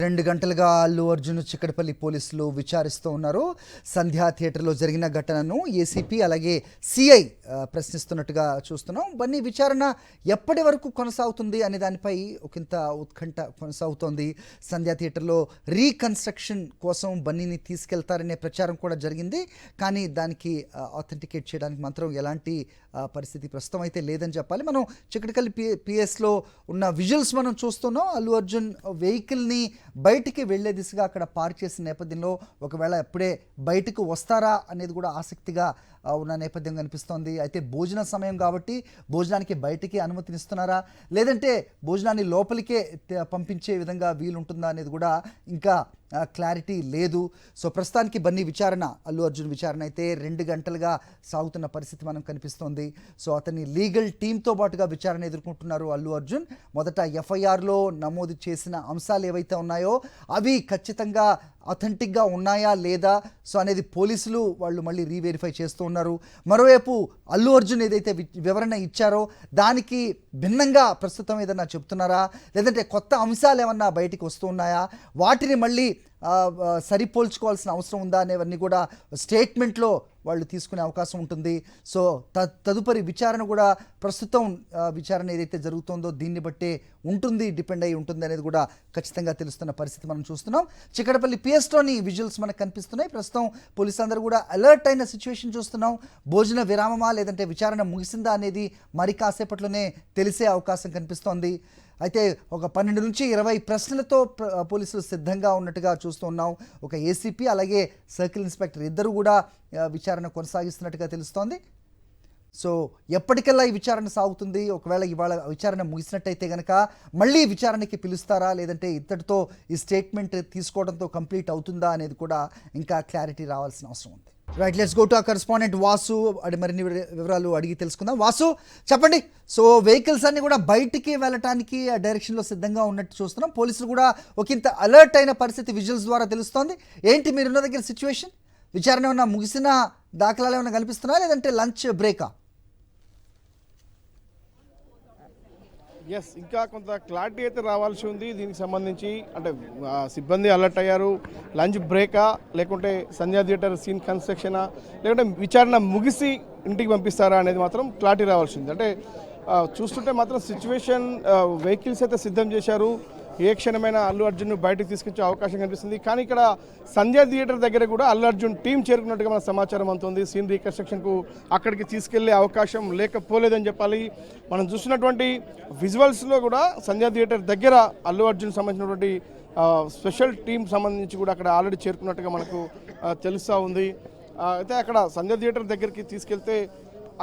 2 గంటలుగా అల్లు అర్జున్ చిక్కడపల్లి పోలీసులు విచారిస్తూ ఉన్నారు. సంధ్యా థియేటర్లో జరిగిన ఘటనను ఏసీపీ అలాగే సిఐ ప్రశ్నిస్తున్నట్టుగా చూస్తున్నాం. బన్నీ విచారణ ఎప్పటి వరకు కొనసాగుతుంది అనే దానిపై ఒకంత ఉత్కంఠ కొనసాగుతోంది. సంధ్యా థియేటర్లో రీకన్స్ట్రక్షన్ కోసం బన్నీని తీసుకెళ్తారనే ప్రచారం కూడా జరిగింది. కానీ దానికి ఆథెంటికేట్ చేయడానికి మాత్రం ఎలాంటి పరిస్థితి ప్రస్తుతం అయితే లేదని చెప్పాలి. మనం చిక్కడపల్లి పిఎస్లో ఉన్న విజువల్స్ మనం చూస్తున్నాం. అల్లు అర్జున్ వెహికల్ని బయటికి వెళ్లే దిశగా అక్కడ పార్క్ చేసిన నేపథ్యంలో ఒకవేళ ఎప్పుడే బయటకు వస్తారా అనేది కూడా ఆసక్తిగా ఉన్న నేపథ్యం కనిపిస్తోంది. అయితే భోజన సమయం కాబట్టి భోజనానికి బయటికి అనుమతినిస్తున్నారా లేదంటే భోజనాన్ని లోపలికే పంపించే విధంగా వీలుంటుందా అనేది కూడా ఇంకా క్లారిటీ లేదు. సో ప్రస్తుతానికి బన్నీ విచారణ, అల్లు అర్జున్ విచారణ అయితే 2 గంటలుగా సాగుతున్న పరిస్థితి మనం కనిపిస్తోంది. సో అతని లీగల్ టీంతో పాటుగా విచారణ ఎదుర్కొంటున్నారు అల్లు అర్జున్. మొదట ఎఫ్ఐఆర్లో నమోదు చేసిన అంశాలు ఏవైతే ఉన్నాయో అవి ఖచ్చితంగా అథెంటిక్గా ఉన్నాయా లేదా సో అనేది పోలీసులు వాళ్ళు మళ్ళీ రీవెరిఫై చేస్తూ ఉన్నారు. మరోవైపు అల్లు అర్జున్ ఏదైతే వివరణ ఇచ్చారో దానికి భిన్నంగా ప్రస్తుతం ఏదన్నా చెప్తున్నారా లేదంటే కొత్త అంశాలు ఏమన్నా బయటికి వస్తూ ఉన్నాయా, వాటిని మళ్ళీ సరిపోల్చుకోవాల్సిన అవసరం ఉందా అనేవన్నీ కూడా స్టేట్మెంట్లో వాళ్ళు తీసుకునే అవకాశం ఉంటుంది. సో తదుపరి విచారణ కూడా ప్రస్తుతం విచారణ ఏదైతే జరుగుతుందో దీన్ని బట్టే ఉంటుంది, డిపెండ్ అయి ఉంటుంది అనేది కూడా ఖచ్చితంగా తెలుస్తున్న పరిస్థితి మనం చూస్తున్నాం. చిక్కడపల్లి పిఎస్లోని విజువల్స్ మనకు కనిపిస్తున్నాయి. ప్రస్తుతం పోలీసులు అందరూ కూడా అలర్ట్ అయిన సిచ్యువేషన్ చూస్తున్నాం. భోజన విరామమా లేదంటే విచారణ ముగిసిందా అనేది మరి కాసేపట్లోనే తెలిసే అవకాశం కనిపిస్తోంది. అయితే ఒక 12 నుంచి 20 ప్రశ్నలతో పోలీసులు సిద్ధంగా ఉన్నట్టుగా చూస్తున్నాం. ఒక ఏసీపీ అలాగే సర్కిల్ ఇన్స్పెక్టర్ ఇద్దరు కూడా విచారణ కొనసాగిస్తున్నట్టుగా తెలుస్తోంది. సో ఎప్పటికల్లా ఈ విచారణ సాగుతుంది, ఒకవేళ ఇవాళ విచారణ ముగిసినట్టయితే కనుక మళ్ళీ విచారణకి పిలుస్తారా లేదంటే ఇద్దరితో ఈ స్టేట్మెంట్ తీసుకోవడంతో కంప్లీట్ అవుతుందా అనేది కూడా ఇంకా క్లారిటీ రావాల్సిన అవసరం ఉంది. రైట్, లెట్స్ గో టు ఆ కరెస్పాండెంట్ వాసు. మరిన్ని వివరాలు అడిగి తెలుసుకుందాం. వాసు చెప్పండి. సో వెహికల్స్ అన్ని కూడా బయటికి వెళ్ళటానికి ఆ డైరెక్షన్లో సిద్ధంగా ఉన్నట్టు చూస్తున్నాం. పోలీసులు కూడా ఒకంత అలర్ట్ అయిన పరిస్థితి విజువల్స్ ద్వారా తెలుస్తోంది. ఏంటి మీరున్న దగ్గర సిచ్యువేషన్? విచారణ ఏమన్నా ముగిసిన దాఖలాలు ఏమైనా కనిపిస్తున్నాయా లేదంటే లంచ్ బ్రేకా? ఎస్, ఇంకా కొంత క్లారిటీ అయితే రావాల్సి ఉంది దీనికి సంబంధించి. అంటే సిబ్బంది అలర్ట్ అయ్యారు, లంచ్ బ్రేకా లేకుంటే సంధ్యా థియేటర్ సీన్ కన్స్ట్రక్షనా లేకుంటే విచారణ ముగిసి ఇంటికి పంపిస్తారా అనేది మాత్రం క్లారిటీ రావాల్సి ఉంది. అంటే చూస్తుంటే మాత్రం సిచ్యువేషన్ వెహికల్స్ అయితే సిద్ధం చేశారు. ఏ క్షణమైన అల్లు అర్జున్ బయటకు తీసుకొచ్చే అవకాశం కనిపిస్తుంది. కానీ ఇక్కడ సంధ్యా థియేటర్ దగ్గర కూడా అల్లు అర్జున్ టీం చేరుకున్నట్టుగా మన సమాచారం అందుతుంది. సీన్ రీకన్స్ట్రక్షన్కు అక్కడికి తీసుకెళ్లే అవకాశం లేకపోలేదని చెప్పాలి. మనం చూసినటువంటి విజువల్స్లో కూడా సంధ్యా థియేటర్ దగ్గర అల్లు అర్జున్ సంబంధించినటువంటి స్పెషల్ టీం సంబంధించి కూడా అక్కడ ఆల్రెడీ చేరుకున్నట్టుగా మనకు తెలుస్తూ ఉంది. అయితే అక్కడ సంధ్యా థియేటర్ దగ్గరికి తీసుకెళ్తే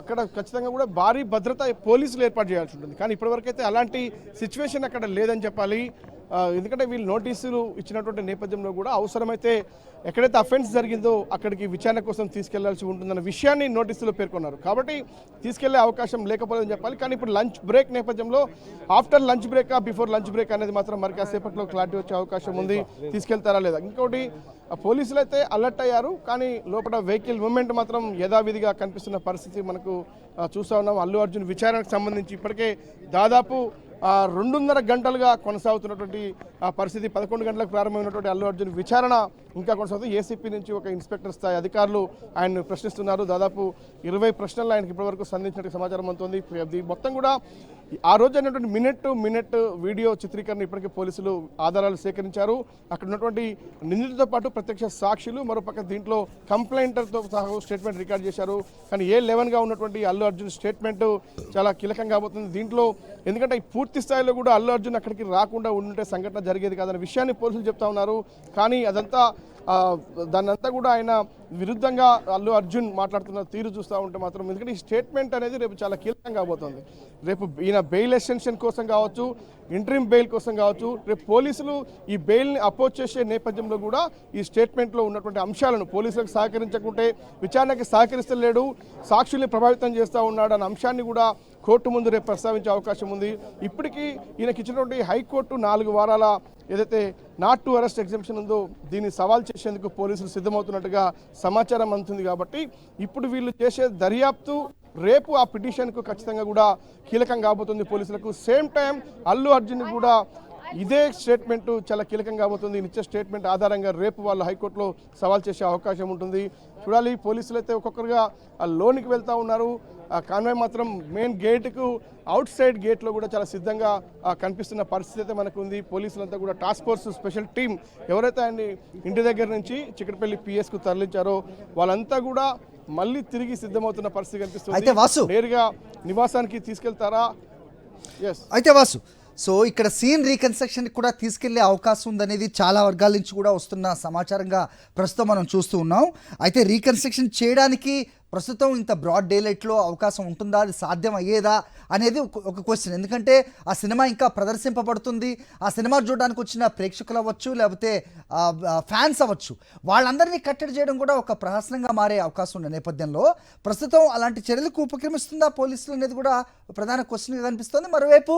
అక్కడ ఖచ్చితంగా కూడా భారీ భద్రత పోలీసులు ఏర్పాటు చేయాల్సి ఉంటుంది. కానీ ఇప్పటివరకు అయితే అలాంటి సిచ్యువేషన్ అక్కడ లేదని చెప్పాలి. ఎందుకంటే వీళ్ళు నోటీసులు ఇచ్చినటువంటి నేపథ్యంలో కూడా అవసరమైతే ఎక్కడైతే అఫెన్స్ జరిగిందో అక్కడికి విచారణ కోసం తీసుకెళ్లాల్సి ఉంటుందన్న విషయాన్ని నోటీసులో పేర్కొన్నారు. కాబట్టి తీసుకెళ్లే అవకాశం లేకపోలేదని చెప్పాలి. కానీ ఇప్పుడు లంచ్ బ్రేక్ నేపథ్యంలో ఆఫ్టర్ లంచ్ బ్రేకా బిఫోర్ లంచ్ బ్రేక్ అనేది మాత్రం మరి కాసేపట్లో క్లారిటీ వచ్చే అవకాశం ఉంది. తీసుకెళ్తారా లేదా? ఇంకోటి, పోలీసులు అయితే అలర్ట్ అయ్యారు కానీ లోపల వెహికల్ మూవ్మెంట్ మాత్రం యథావిధిగా కనిపిస్తున్న పరిస్థితి మనకు చూస్తూ ఉన్నాం. అల్లు అర్జున్ విచారణకు సంబంధించి ఇప్పటికే దాదాపు 2.5 గంటలుగా కొనసాగుతున్నటువంటి పరిస్థితి. 11 గంటలకు ప్రారంభమైనటువంటి అల్లు అర్జున్ విచారణ ఇంకా కొనసాగుతుంది. ఏసీపీ నుంచి ఒక ఇన్స్పెక్టర్ స్థాయి అధికారులు ఆయన్ను ప్రశ్నిస్తున్నారు. దాదాపు 20 ప్రశ్నలు ఆయనకి ఇప్పటివరకు సంధించినట్టు సమాచారం అందుతుంది. మొత్తం కూడా ఆ రోజు అయినటువంటి మినిట్ వీడియో చిత్రీకరణ ఇప్పటికే పోలీసులు ఆధారాలు సేకరించారు. అక్కడ ఉన్నటువంటి నిందితులతో పాటు ప్రత్యక్ష సాక్షులు, మరోపక్క దీంట్లో కంప్లైంటర్తో సహా స్టేట్మెంట్ రికార్డ్ చేశారు. కానీ A11గా ఉన్నటువంటి అల్లు అర్జున్ స్టేట్మెంట్ చాలా కీలకం కాబోతుంది దీంట్లో. ఎందుకంటే పూర్తి స్థాయిలో కూడా అల్లు అర్జున్ అక్కడికి రాకుండా ఉంటే సంఘటన జరిగేది కాదన్న విషయాన్ని పోలీసులు చెప్తా ఉన్నారు. కానీ అదంతా దాన్నంతా కూడా ఆయన విరుద్ధంగా అల్లు అర్జున్ మాట్లాడుతున్న తీరు చూస్తూ ఉంటే మాత్రం, ఎందుకంటే ఈ స్టేట్మెంట్ అనేది రేపు చాలా కీలకం కాబోతుంది. రేపు ఈయన బెయిల్ ఎక్స్టెన్షన్ కోసం కావచ్చు, ఇంటరిమ్ బెయిల్ కోసం కావచ్చు, రేపు పోలీసులు ఈ బెయిల్ని అపోజ్ చేసే నేపథ్యంలో కూడా ఈ స్టేట్మెంట్లో ఉన్నటువంటి అంశాలను పోలీసులకు సహకరించకుంటే విచారణకి సహకరిస్తలేడు, సాక్షుల్ని ప్రభావితం చేస్తూ ఉన్నాడు అన్న అంశాన్ని కూడా కోర్టు ముందు రేపు ప్రస్తావించే అవకాశం ఉంది. ఇప్పటికీ ఈయనకి ఇచ్చినటువంటి హైకోర్టు 4 వారాల ఏదైతే నాట్ టు అరెస్ట్ ఎగ్జంప్షన్ ఉందో దీన్ని సవాల్ చేసేందుకు పోలీసులు సిద్ధమవుతున్నట్టుగా సమాచారం అందుతుంది. కాబట్టి ఇప్పుడు వీళ్ళు చేసే దర్యాప్తు రేపు ఆ పిటిషన్కు ఖచ్చితంగా కూడా కీలకం కాబోతుంది పోలీసులకు. సేమ్ టైం అల్లు అర్జున్ కూడా ఇదే స్టేట్మెంట్ చాలా కీలకంగా అవుతుంది. ఇచ్చే స్టేట్మెంట్ ఆధారంగా రేపు వాళ్ళు హైకోర్టులో సవాల్ చేసే అవకాశం ఉంటుంది. చూడాలి. పోలీసులు అయితే ఒక్కొక్కరుగా లోనికి వెళ్తూ ఉన్నారు. కాన్వాయ్ మాత్రం మెయిన్ గేట్కు అవుట్ సైడ్ గేట్లో కూడా చాలా సిద్ధంగా కనిపిస్తున్న పరిస్థితి అయితే మనకు ఉంది. పోలీసులంతా కూడా టాస్క్ ఫోర్స్ స్పెషల్ టీం ఎవరైతే ఆయన్ని ఇంటి దగ్గర నుంచి చిక్కడపల్లి పిఎస్కు తరలించారో వాళ్ళంతా కూడా మళ్ళీ తిరిగి సిద్ధమవుతున్న పరిస్థితి కనిపిస్తుంది. నేరుగా నివాసానికి తీసుకెళ్తారా? అయితే వాసు, సో ఇక్కడ సీన్ రీకన్స్ట్రక్షన్ కూడా తీసుకెళ్లే అవకాశం ఉందనేది చాలా వర్గాల నుంచి కూడా వస్తున్న సమాచారంగా ప్రస్తుతం మనం చూస్తూ ఉన్నాం. అయితే రీకన్స్ట్రక్షన్ చేయడానికి ప్రస్తుతం ఇంత బ్రాడ్ డే లైట్లో అవకాశం ఉంటుందా, అది సాధ్యం అయ్యేదా అనేది ఒక క్వశ్చన్. ఎందుకంటే ఆ సినిమా ఇంకా ప్రదర్శింపబడుతుంది. ఆ సినిమా చూడడానికి వచ్చిన ప్రేక్షకులు అవ్వచ్చు, లేకపోతే ఫ్యాన్స్ అవ్వచ్చు, వాళ్ళందరినీ కట్టడి చేయడం కూడా ఒక ప్రహసనంగా మారే అవకాశం ఉన్న నేపథ్యంలో ప్రస్తుతం అలాంటి చర్యలకు ఉపక్రమిస్తుందా పోలీసులు అనేది కూడా ప్రధాన క్వశ్చన్గా కనిపిస్తుంది. మరోవైపు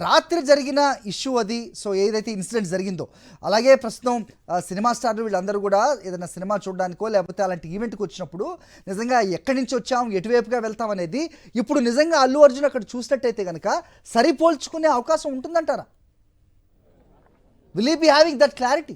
రాత్రి జరిగిన ఇష్యూ అది, సో ఏదైతే ఇన్సిడెంట్ జరిగిందో, అలాగే ప్రస్తుతం సినిమా స్టార్లు వీళ్ళందరూ కూడా ఏదైనా సినిమా చూడడానికో లేకపోతే అలాంటి ఈవెంట్కి వచ్చినప్పుడు నిజంగా ఎక్కడి నుంచి వచ్చాం, ఎటువైపుగా వెళ్తాం అనేది ఇప్పుడు నిజంగా అల్లు అర్జున్ అక్కడ చూసినట్టయితే కనుక సరిపోల్చుకునే అవకాశం ఉంటుందంటారా? Will you be having that clarity?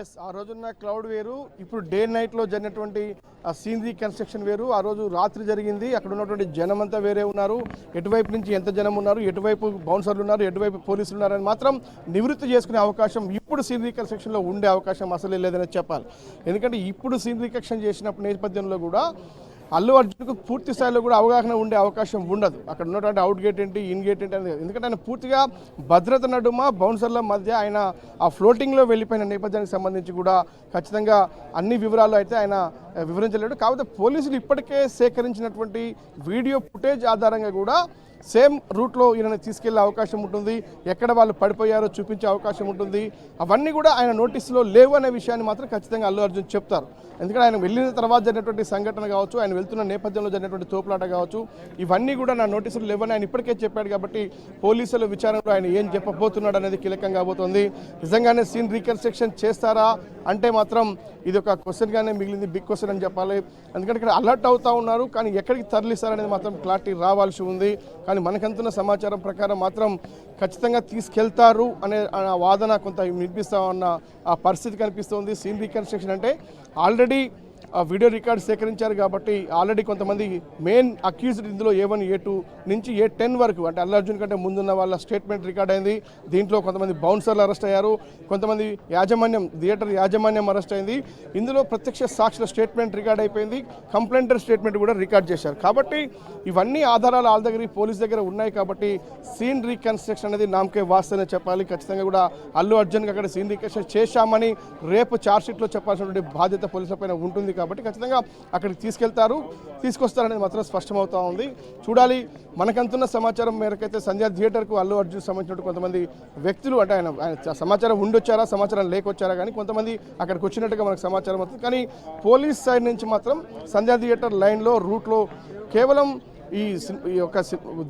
Yes, ఆ రోజున్న క్లౌడ్ వేరు, ఇప్పుడు డే నైట్లో జరిగినటువంటి ఆ సీనరీ కన్స్ట్రక్షన్ వేరు. ఆ రోజు రాత్రి జరిగింది, అక్కడ ఉన్నటువంటి జనం అంతా వేరే ఉన్నారు. ఎటువైపు నుంచి ఎంత జనం ఉన్నారు, ఎటువైపు బౌన్సర్లు ఉన్నారు, ఎటువైపు పోలీసులు ఉన్నారని మాత్రం నివృత్తి చేసుకునే అవకాశం ఇప్పుడు సీనరీ కన్స్ట్రక్షన్లో ఉండే అవకాశం అసలే లేదని చెప్పాలి. ఎందుకంటే ఇప్పుడు సీనరీ కన్స్ట్రక్షన్ చేసినప్పుడు నేపథ్యంలో కూడా అల్లు అర్జున్కు పూర్తి స్థాయిలో కూడా అవగాహన ఉండే అవకాశం ఉండదు. అక్కడ ఉన్నటువంటి అవుట్ గేట్ ఏంటి, ఇన్ గేట్ ఏంటి అనేది. ఎందుకంటే ఆయన పూర్తిగా భద్రత నడుమ బౌన్సర్ల మధ్య ఆయన ఆ ఫ్లోటింగ్లో వెళ్ళిపోయిన నేపథ్యానికి సంబంధించి కూడా ఖచ్చితంగా అన్ని వివరాలు అయితే ఆయన వివరించలేడు. కాకపోతే పోలీసులు ఇప్పటికే సేకరించినటువంటి వీడియో ఫుటేజ్ ఆధారంగా కూడా సేమ్ రూట్లో ఈయనని తీసుకెళ్లే అవకాశం ఉంటుంది. ఎక్కడ వాళ్ళు పడిపోయారో చూపించే అవకాశం ఉంటుంది. అవన్నీ కూడా ఆయన నోటీసులో లేవు అనే విషయాన్ని మాత్రం ఖచ్చితంగా అల్లు అర్జున్ చెప్తారు. ఎందుకంటే ఆయన వెళ్ళిన తర్వాత జరిగినటువంటి సంఘటన కావచ్చు, ఆయన వెళ్తున్న నేపథ్యంలో జరిగినటువంటి తోపులాట కావచ్చు, ఇవన్నీ కూడా నా నోటీసులు లేవని ఆయన ఇప్పటికే చెప్పాడు. కాబట్టి పోలీసుల విచారణలో ఆయన ఏం చెప్పబోతున్నాడు అనేది కీలకంగా కాబోతోంది. నిజంగానే సీన్ రీకన్స్ట్రక్షన్ చేస్తారా అంటే మాత్రం ఇది ఒక క్వశ్చన్గానే మిగిలింది, బిగ్ క్వశ్చన్ అని చెప్పాలి. ఎందుకంటే ఇక్కడ అలర్ట్ అవుతూ ఉన్నారు, కానీ ఎక్కడికి తరలిస్తారనేది మాత్రం క్లారిటీ రావాల్సి ఉంది. కానీ మనకంతున్న సమాచారం ప్రకారం మాత్రం ఖచ్చితంగా తీసుకెళ్తారు అనే వాదన కొంత వినిపిస్తా ఉన్న ఆ పరిస్థితి కనిపిస్తుంది. సీన్ రీకన్స్ట్రక్షన్ అంటే ఆల్రెడీ వీడియో రికార్డ్ సేకరించారు కాబట్టి ఆల్రెడీ కొంతమంది మెయిన్ అక్యూజ్డ్ ఇందులో A1 A2 నుంచి A10 వరకు అంటే అల్లు అర్జున్ కంటే ముందున్న వాళ్ళ స్టేట్మెంట్ రికార్డ్ అయింది. దీంట్లో కొంతమంది బౌన్సర్లు అరెస్ట్ అయ్యారు, కొంతమంది థియేటర్ యాజమాన్యం అరెస్ట్ అయింది. ఇందులో ప్రత్యక్ష సాక్షుల స్టేట్మెంట్ రికార్డ్ అయిపోయింది, కంప్లైంటర్ స్టేట్మెంట్ కూడా రికార్డ్ చేశారు. కాబట్టి ఇవన్నీ ఆధారాలు వాళ్ళ దగ్గర పోలీస్ దగ్గర ఉన్నాయి. కాబట్టి సీన్ రీకన్స్ట్రక్షన్ అనేది నామకే వాస్తవనే చెప్పాలి. ఖచ్చితంగా కూడా అల్లు అర్జున్కి అక్కడ సీన్ రీకన్స్ట్రక్షన్ చేశామని రేపు ఛార్జ్షీట్లో చెప్పాల్సినటువంటి బాధ్యత పోలీసుల పైన ఉంటుంది. కాబట్టి ఖచ్చితంగా అక్కడికి తీసుకొస్తారనేది మాత్రం స్పష్టమవుతా ఉంది. చూడాలి. మనకంతున్న సమాచారం మేరకైతే సంధ్యా థియేటర్కు అల్లు అర్జున్ సంబంధించిన కొంతమంది వ్యక్తులు అంటే ఆయన సమాచారం ఉండొచ్చారా, సమాచారం లేకొచ్చారా, కానీ కొంతమంది అక్కడికి వచ్చినట్టుగా మనకు సమాచారం అవుతుంది. కానీ పోలీస్ సైడ్ నుంచి మాత్రం సంధ్యా థియేటర్ లైన్లో రూట్లో కేవలం ఈ యొక్క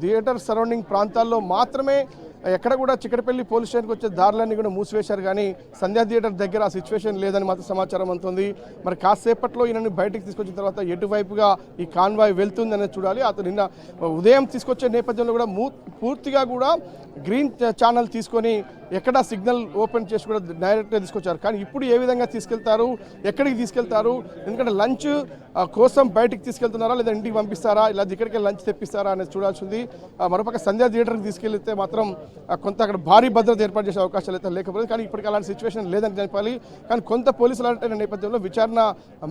థియేటర్ సరౌండింగ్ ప్రాంతాల్లో మాత్రమే ఎక్కడ కూడా చిక్కడపల్లి పోలీస్ స్టేషన్కి వచ్చే దారులన్నీ కూడా మూసివేశారు. కానీ సంధ్యా థియేటర్ దగ్గర ఆ సిచ్యువేషన్ లేదని మాత్రం సమాచారం అందుతుంది. మరి కాసేపట్లో ఈయనని బయటకు తీసుకొచ్చిన తర్వాత ఎటువైపుగా ఈ కాన్వాయ్ వెళ్తుంది అనేది చూడాలి. అతను నిన్న ఉదయం తీసుకొచ్చే నేపథ్యంలో కూడా పూర్తిగా కూడా గ్రీన్ ఛానల్ తీసుకొని ఎక్కడ సిగ్నల్ ఓపెన్ చేసి కూడా డైరెక్ట్గా తీసుకొచ్చారు. కానీ ఇప్పుడు ఏ విధంగా తీసుకెళ్తారు, ఎక్కడికి తీసుకెళ్తారు, ఎందుకంటే లంచ్ కోసం బయటికి తీసుకెళ్తున్నారా లేదా ఇంటికి పంపిస్తారా, ఇలా ఇక్కడికి లంచ్ తెప్పిస్తారా అనేది చూడాల్సి ఉంది. మరోపక్క సంధ్యా థియేటర్కి తీసుకెళ్తే మాత్రం కొంత అక్కడ భారీ భద్రత ఏర్పాటు చేసే అవకాశాలు అయితే లేకపోతే, కానీ ఇప్పటికీ అలాంటి సిచ్యువేషన్ లేదని చెప్పాలి. కానీ కొంత పోలీసులు అంటే నేపథ్యంలో విచారణ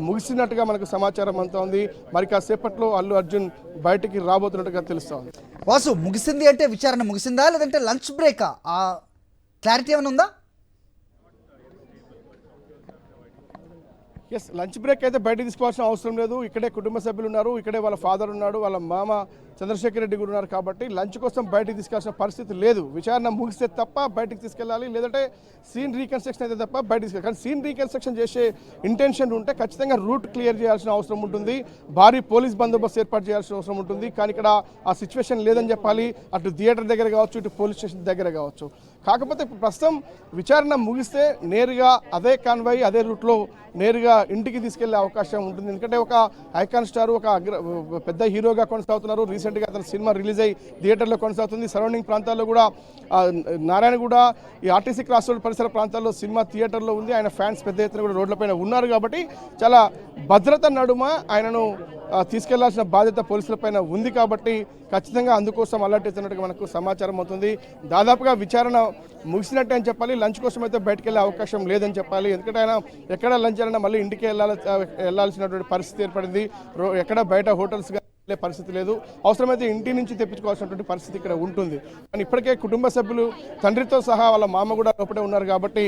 ముగిసినట్టుగా మనకు సమాచారం అంతా ఉంది. మరి కాసేపట్లో అల్లు అర్జున్ బయటికి రాబోతున్నట్టుగా తెలుస్తోంది. వాసు, ముగిసింది అంటే విచారణ ముగిసిందా లేదంటే లంచ్ బ్రేకా, ఆ క్లారిటీ ఏమైనా ఉందా? ఎస్, లంచ్ బ్రేక్ అయితే బయటకు తీసుకోవాల్సిన అవసరం లేదు. ఇక్కడే కుటుంబ సభ్యులు ఉన్నారు, ఇక్కడే వాళ్ళ ఫాదర్ ఉన్నాడు, వాళ్ళ మామ చంద్రశేఖర్ రెడ్డి కూడా ఉన్నారు. కాబట్టి లంచ్ కోసం బయటకు తీసుకెళ్లాల్సిన పరిస్థితి లేదు. విచారణ ముగిస్తే తప్ప బయటకు తీసుకెళ్ళాలి, లేదంటే సీన్ రీకన్స్ట్రక్షన్ అయితే తప్ప బయటకు తీసుకెళ్ళాలి. కానీ సీన్ రీకన్స్ట్రక్షన్ చేసే ఇంటెన్షన్ ఉంటే ఖచ్చితంగా రూట్ క్లియర్ చేయాల్సిన అవసరం ఉంటుంది, భారీ పోలీస్ బందోబస్తు ఏర్పాటు చేయాల్సిన అవసరం ఉంటుంది. కానీ ఇక్కడ ఆ సిచ్యువేషన్ లేదని చెప్పాలి. అటు థియేటర్ దగ్గర కావచ్చు, ఇటు పోలీస్ స్టేషన్ దగ్గర కావచ్చు. కాకపోతే ప్రస్తుతం విచారణ ముగిస్తే నేరుగా అదే కాన్వాయ్ అదే రూట్లో నేరుగా ఇంటికి తీసుకెళ్లే అవకాశం ఉంటుంది. ఎందుకంటే ఒక ఐకాన్ స్టార్, ఒక పెద్ద హీరోగా కొనసాగుతున్నారు. రీసెంట్గా అతని సినిమా రిలీజ్ అయ్యి థియేటర్లో కొనసాగుతుంది. సరౌండింగ్ ప్రాంతాల్లో కూడా నారాయణగూడ ఈ ఆర్టీసీ క్రాస్ రోడ్ పరిసర ప్రాంతాల్లో సినిమా థియేటర్లో ఉంది. ఆయన ఫ్యాన్స్ పెద్ద ఎత్తున కూడా రోడ్లపైన ఉన్నారు కాబట్టి చాలా భద్రత నడుమ ఆయనను తీసుకెళ్లాల్సిన బాధ్యత పోలీసులపైన ఉంది కాబట్టి ఖచ్చితంగా అందుకోసం అలర్ట్ అవుతున్నట్టుగా మనకు సమాచారం అవుతుంది. దాదాపుగా విచారణ ముగిసినట్టే అని చెప్పాలి. లంచ్ కోసం అయితే బయటకు వెళ్ళే అవకాశం లేదని చెప్పాలి. ఎందుకంటే ఆయన ఎక్కడ లంచ్ అయినా మళ్ళీ ఇంటికి వెళ్ళాల్సినటువంటి పరిస్థితి ఏర్పడింది. ఎక్కడ బయట హోటల్స్గా వెళ్ళే పరిస్థితి లేదు. అవసరమైతే ఇంటి నుంచి తెప్పించుకోవాల్సినటువంటి పరిస్థితి ఇక్కడ ఉంటుంది. కానీ ఇప్పటికే కుటుంబ సభ్యులు తండ్రితో సహా వాళ్ళ మామ కూడా లోపటే ఉన్నారు కాబట్టి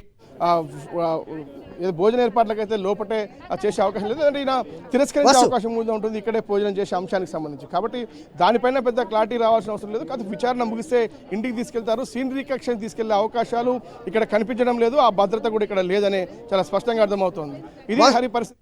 భోజన ఏర్పాట్లకైతే లోపటే చేసే అవకాశం లేదు. అంటే ఈయన తిరస్కరించే అవకాశం కూడా ఉంటుంది ఇక్కడే భోజనం చేసే అంశానికి సంబంధించి. కాబట్టి దానిపైన పెద్ద క్లారిటీ రావాల్సిన అవసరం లేదు. కాదు విచారణ ముగిస్తే ఇంటికి తీసుకెళ్తారు. సీన్ రీకక్షన్ తీసుకెళ్లే అవకాశాలు ఇక్కడ కనిపించడం లేదు. ఆ భద్రత కూడా ఇక్కడ లేదని చాలా స్పష్టంగా అర్థమవుతోంది. ఇది హరి పరిస్థితి.